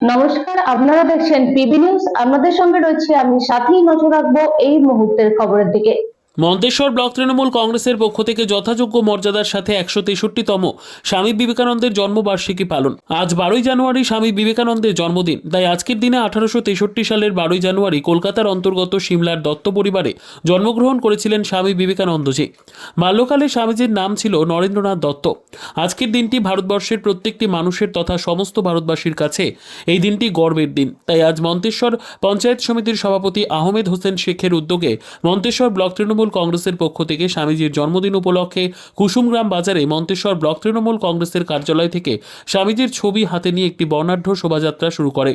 নমস্কার, আপনারা দেখছেন পিবি নিউজ। আপনাদের সঙ্গে রয়েছে আমি, সাথেই নজর রাখবো এই মুহূর্তের খবরের দিকে। মন্তেশ্বর ব্লক তৃণমূল কংগ্রেসের পক্ষ থেকে যথাযোগ্য মর্যাদার সাথে 163তম স্বামী বিবেকানন্দের জন্মবার্ষিকী পালন। আজ 12ই জানুয়ারি স্বামী বিবেকানন্দের জন্মদিন। তাই আজকের দিনে 1863 সালের 12ই জানুয়ারি কলকাতার অন্তর্গত সিমলার দত্ত পরিবারে জন্মগ্রহণ করেছিলেন স্বামী বিবেকানন্দজি। বাল্যকালে স্বামীজির নাম ছিল নরেন্দ্রনাথ দত্ত। আজকের দিনটি ভারতবর্ষের প্রত্যেকটি মানুষের তথা সমস্ত ভারতবাসীর কাছে এই দিনটি গর্বের দিন। তাই আজ মন্তেশ্বর পঞ্চায়েত সমিতির সভাপতি আহমেদ হোসেন শেখের উদ্যোগে মন্তেশ্বর ব্লক তৃণমূল কংগ্রেসের পক্ষ থেকে স্বামীজির জন্মদিন উপলক্ষে কুসুমগ্রাম বাজারে মন্তেশ্বর ব্লক তৃণমূল কংগ্রেসের কার্যালয় থেকে স্বামীজির ছবি হাতে নিয়ে একটি বর্ণাঢ্য শোভাযাত্রা শুরু করে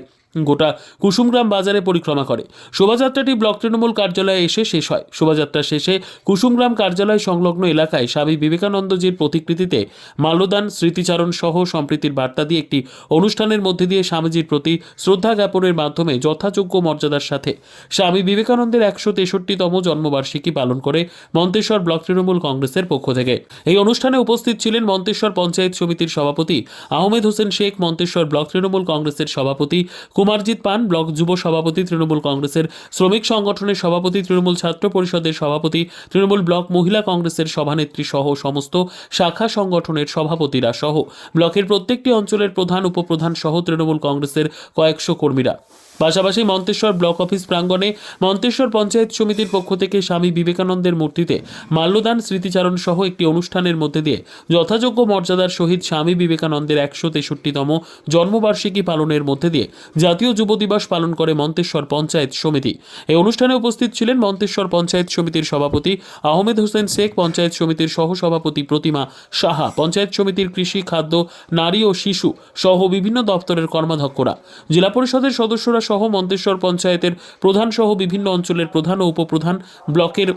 গোটা কুসুমগ্রাম বাজারে পরিক্রমা করে। শোভাযাত্রাটি ব্লক তৃণমূল কার্যালয়ে এসে শেষ হয়। শোভাযাত্রা শেষে কুসুমগ্রাম কার্যালয় সংলগ্ন এলাকায় স্বামী বিবেকানন্দজির প্রতিকৃতিতে মাল্যদান, স্মৃতিচারণ সহ সম্প্রীতির বার্তা দিয়ে একটি অনুষ্ঠানের মধ্যে দিয়ে স্বামীজির প্রতি শ্রদ্ধা জ্ঞাপনের মাধ্যমে যথাযোগ্য মর্যাদার সাথে স্বামী বিবেকানন্দের 163তম জন্মবার্ষিকী পালন করে মন্তেশ্বর ব্লক তৃণমূল কংগ্রেসের পক্ষ থেকে। এই অনুষ্ঠানে উপস্থিত ছিলেন মন্তেশ্বর পঞ্চায়েত সমিতির সভাপতি আহমেদ হোসেন শেখ, মন্তেশ্বর ব্লক তৃণমূল কংগ্রেসের সভাপতি কুমারজিৎ পান, ব্লক যুব সভাপতি তৃণমূল কংগ্রেসের শ্রমিক সংগঠনের সভাপতি, তৃণমূল ছাত্র পরিষদের সভাপতি, তৃণমূল ব্লক মহিলা কংগ্রেসের সভানেত্রী সহ সমস্ত শাখা সংগঠনের সভাপতিরা সহ ব্লকের প্রত্যেকটি অঞ্চলের প্রধান, উপপ্রধান সহ তৃণমূল কংগ্রেসের কয়েকশো কর্মীরা। পাশাপাশি মন্তেশ্বর ব্লক অফিস প্রাঙ্গণে মন্তেশ্বর পঞ্চায়েত সমিতির পক্ষ থেকে স্বামী বিবেকানন্দের মূর্তিতে মাল্যদান, স্মৃতিচারণ সহ একটি অনুষ্ঠানের মধ্যে দিয়ে যথাযোগ্য মর্যাদার সহিত স্বামী বিবেকানন্দের 163তম জন্মবার্ষিকী পালনের মধ্যে দিয়ে জাতীয় যুব দিবস পালন করে মন্তেশ্বর পঞ্চায়েত সমিতি। এই অনুষ্ঠানে উপস্থিত ছিলেন মন্তেশ্বর পঞ্চায়েত সমিতির সভাপতি আহমেদ হোসেন শেখ, পঞ্চায়েত সমিতির সহসভাপতি প্রতিমা সাহা, পঞ্চায়েত সমিতির কৃষি, খাদ্য, নারী ও শিশু সহ বিভিন্ন দপ্তরের কর্মাধ্যক্ষরা, জেলা পরিষদের সদস্যরা সহ মন্তেশ্বর পঞ্চায়েতের প্রধান সহ বিভিন্ন অঞ্চলের প্রধান ও উপপ্রধান, ব্লকের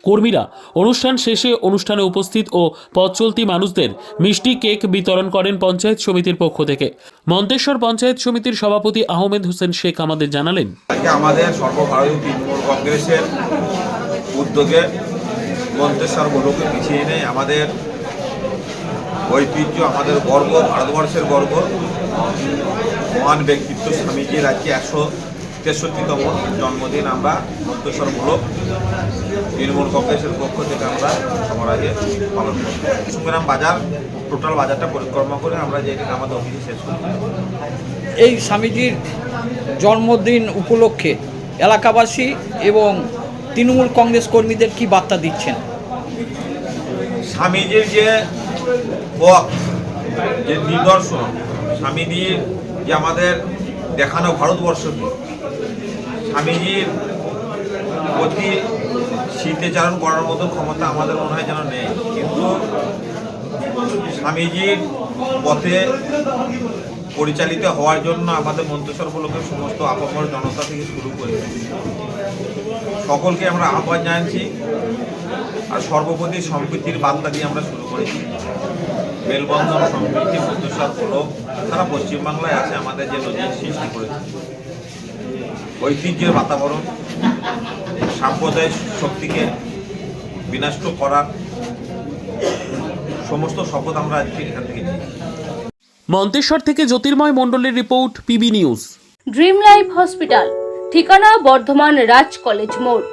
কর্মীরা। অনুষ্ঠান শেষে অনুষ্ঠানে উপস্থিত ও পথ চলতি মানুষদের মিষ্টি কেক বিতরণ করেন পঞ্চায়েত সমিতির পক্ষ থেকে। মন্তেশ্বর পঞ্চায়েত সমিতির সভাপতি আহমেদ হোসেন শেখ আমাদের জানালেন, আমাদের সর্বভারতীয় তৃণমূল কংগ্রেসের উদ্যোগে মন্তেশ্বর ব্লকে পিছিয়ে নেই আমাদের ঐতিহ্য, আমাদের গর্ব, ভারতবর্ষের গর্ব, মহান ব্যক্তিত্ব স্বামীজির আজকে 163তম জন্মদিন আমরা মন্তেশ্বর ব্লক তৃণমূল কংগ্রেসের পক্ষ থেকে আমরা সবার আগে পালন করি। কুসুমগ্রাম বাজার, টোটাল বাজারটা পরিক্রমা করে আমরা যেদিন আমাদের অফিসে শেষ করি। এই স্বামীজির জন্মদিন উপলক্ষে এলাকাবাসী এবং তৃণমূল কংগ্রেস কর্মীদের কি বার্তা দিচ্ছেন? স্বামীজির যে পথ, যে নিদর্শন, স্বামীজির যে আমাদের দেখানো ভারতবর্ষকে, স্বামীজির প্রতি স্মৃতিচারণ করার মতো ক্ষমতা আমাদের মনে হয় যেন নেই, কিন্তু স্বামীজির পথে পরিচালিত হওয়ার জন্য আমাদের মন্তেশ্বর ব্লকের সমস্ত আপামর জনতা থেকে শুরু করে সকলকে আমরা আহ্বান জানাচ্ছি। আর সর্বপ্রতি সম্প্রীতির বার্তা দিয়ে আমরা শুরু করেছি। মেলবন্ধন, সম্প্রীতি, মন্তেশ্বর ব্লক সারা পশ্চিমবাংলায় আছে আমাদের যে নজির সৃষ্টি করেছে। ঐতিহ্যের বাতাবরণ, সাম্প্রদায়িক শক্তিকে বিনষ্ট করার সমস্ত শপথ আমরা আজকে এখান থেকে নিই। মন্তেশ্বর থেকে জ্যোতির্ময় মণ্ডলের report, PB news. Dream life hospital, ঠিকানা বর্ধমান রাজ কলেজ মোড়।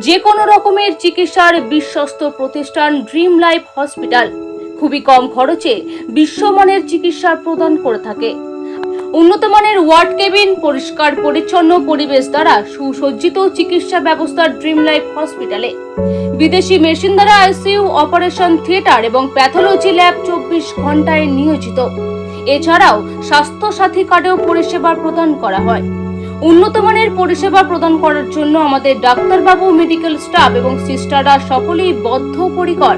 যে কোনো রকমের চিকিৎসার বিশ্বস্ত প্রতিষ্ঠান ড্রিম লাইফ হসপিটাল খুবই কম খরচে বিশ্বমানের চিকিৎসা প্রদান করে থাকে। উন্নত মানের ওয়ার্ড কেবিন, পরিষ্কার পরিচ্ছন্ন পরিবেশ দ্বারা সুসজ্জিত চিকিৎসা ব্যবস্থা ড্রিম লাইফ হসপিটালে। বিদেশি মেশিন দ্বারা আইসিইউ, অপারেশন থিয়েটার এবং প্যাথোলজি ল্যাব 24 ঘন্টায় নিয়োজিত। এছাড়াও স্বাস্থ্য সাথী কার্ডেও পরিষেবা প্রদান করা হয়। উন্নত মানের পরিষেবা প্রদান করার জন্য আমাদের ডাক্তারবাবু, মেডিকেল স্টাফ এবং সিস্টাররা সকলেই বদ্ধপরিকর।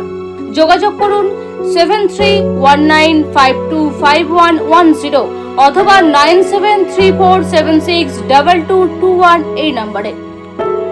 যোগাযোগ করুন 7319525110 অথবা 9734762221 এই নম্বরে।